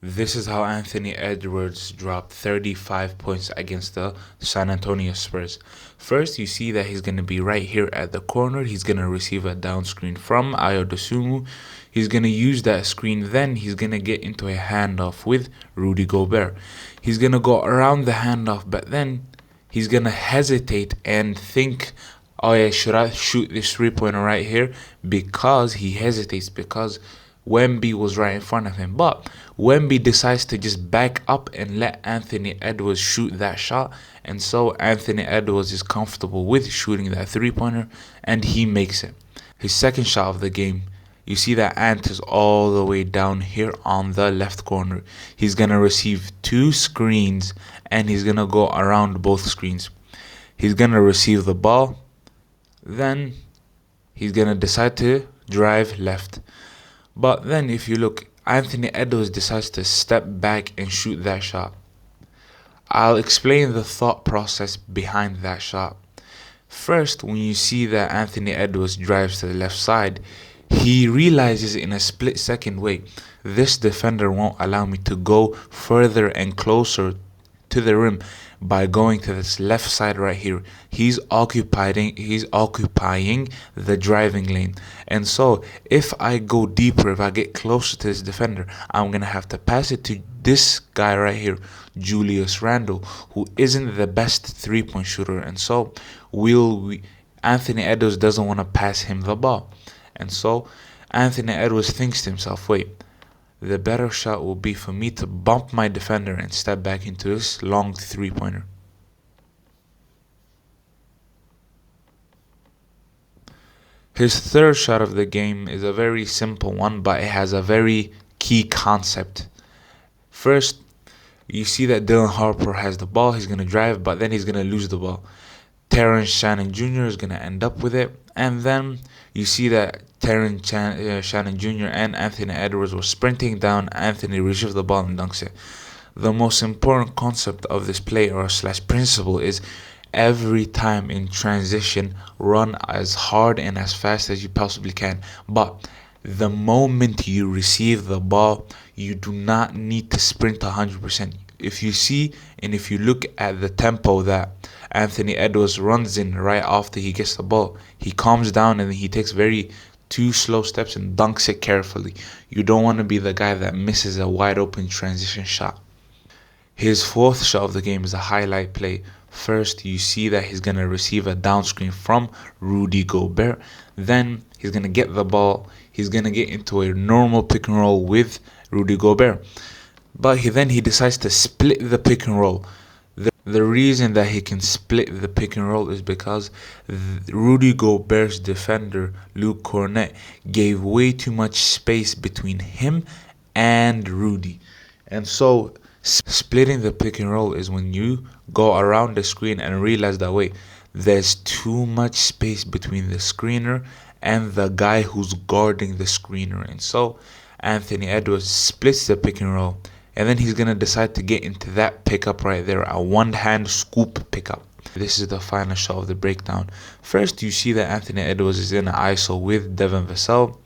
This is how Anthony Edwards dropped 35 points against the San Antonio Spurs. First, you see that he's going to be right here at the corner. He's going to receive a down screen from Ayo Dosunmu. He's going to use that screen. Then he's going to get into a handoff with Rudy Gobert. He's going to go around the handoff, but then he's going to hesitate and think, oh yeah, should I shoot this three-pointer right here? Because he hesitates because Wemby was right in front of him. But Wemby decides to just back up and let Anthony Edwards shoot that shot. And so Anthony Edwards is comfortable with shooting that three-pointer, and he makes it. His second shot of the game, you see that Ant is all the way down here on the left corner. He's going to receive two screens, and he's going to go around both screens. He's going to receive the ball. Then he's going to decide to drive left. But then if you look, Anthony Edwards decides to step back and shoot that shot. I'll explain the thought process behind that shot. First, when you see that Anthony Edwards drives to the left side, he realizes in a split second, wait, this defender won't allow me to go further and closer to the rim by going to this left side right here. He's occupying the driving lane. And so if I go deeper, if I get closer to this defender, I'm gonna have to pass it to this guy right here, Julius Randle, who isn't the best three-point shooter. And so Anthony Edwards doesn't want to pass him the ball. And so Anthony Edwards thinks to himself, wait, the better shot will be for me to bump my defender and step back into this long three-pointer. His third shot of the game is a very simple one, but it has a very key concept. First, you see that Dylan Harper has the ball. He's going to drive, but then he's going to lose the ball. Terrence Shannon Jr. is going to end up with it. And then you see that Terrence Shannon Jr. and Anthony Edwards were sprinting down. Anthony receives the ball and dunks it. The most important concept of this play or slash principle is every time in transition, run as hard and as fast as you possibly can. But the moment you receive the ball, you do not need to sprint 100%. If you see and if you look at the tempo that Anthony Edwards runs in right after he gets the ball, he calms down and he takes two slow steps and dunks it carefully. You don't want to be the guy that misses a wide open transition shot. His fourth shot of the game is a highlight play. First, you see that he's going to receive a down screen from Rudy Gobert. Then he's going to get the ball. He's going to get into a normal pick and roll with Rudy Gobert. But he decides to split the pick and roll. The reason that he can split the pick and roll is because Rudy Gobert's defender, Luke Cornett, gave way too much space between him and Rudy. And so splitting the pick and roll is when you go around the screen and realize that, wait, there's too much space between the screener and the guy who's guarding the screener. And so Anthony Edwards splits the pick and roll. And then he's going to decide to get into that pickup right there, a one-hand scoop pickup. This is the final shot of the breakdown. First, you see that Anthony Edwards is in an ISO with Devin Vassell.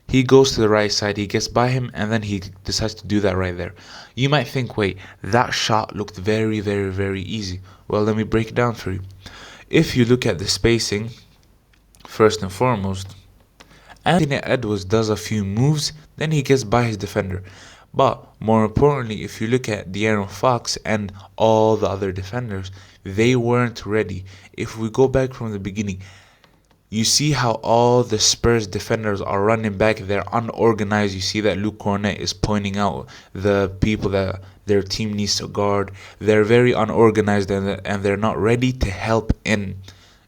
He goes to the right side, he gets by him, and then he decides to do that right there. You might think, wait, that shot looked very, very, very easy. Well, let me break it down for you. If you look at the spacing, first and foremost, Anthony Edwards does a few moves, then he gets by his defender. But more importantly, if you look at De'Aaron Fox and all the other defenders, they weren't ready. If we go back from the beginning, you see how all the Spurs defenders are running back. They're unorganized. You see that Luke Cornett is pointing out the people that their team needs to guard. They're very unorganized and they're not ready to help in.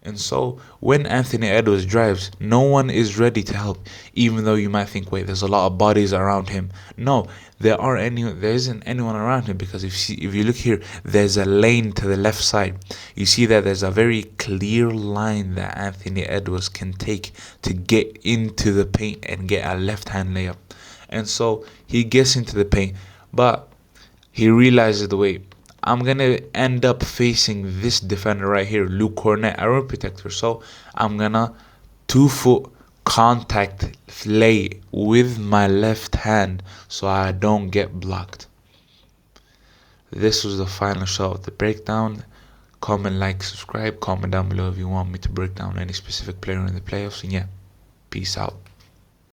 And so when Anthony Edwards drives, no one is ready to help, even though you might think, wait, there's a lot of bodies around him. No, there isn't anyone around him, because if you look here, there's a lane to the left side. You see that there's a very clear line that Anthony Edwards can take to get into the paint and get a left-hand layup. And so he gets into the paint, but he realizes the way, I'm going to end up facing this defender right here, Luke Cornett, a rim protector. So I'm going to 2-foot contact lay with my left hand so I don't get blocked. This was the final shot of the breakdown. Comment, like, subscribe. Comment down below if you want me to break down any specific player in the playoffs. And yeah, peace out.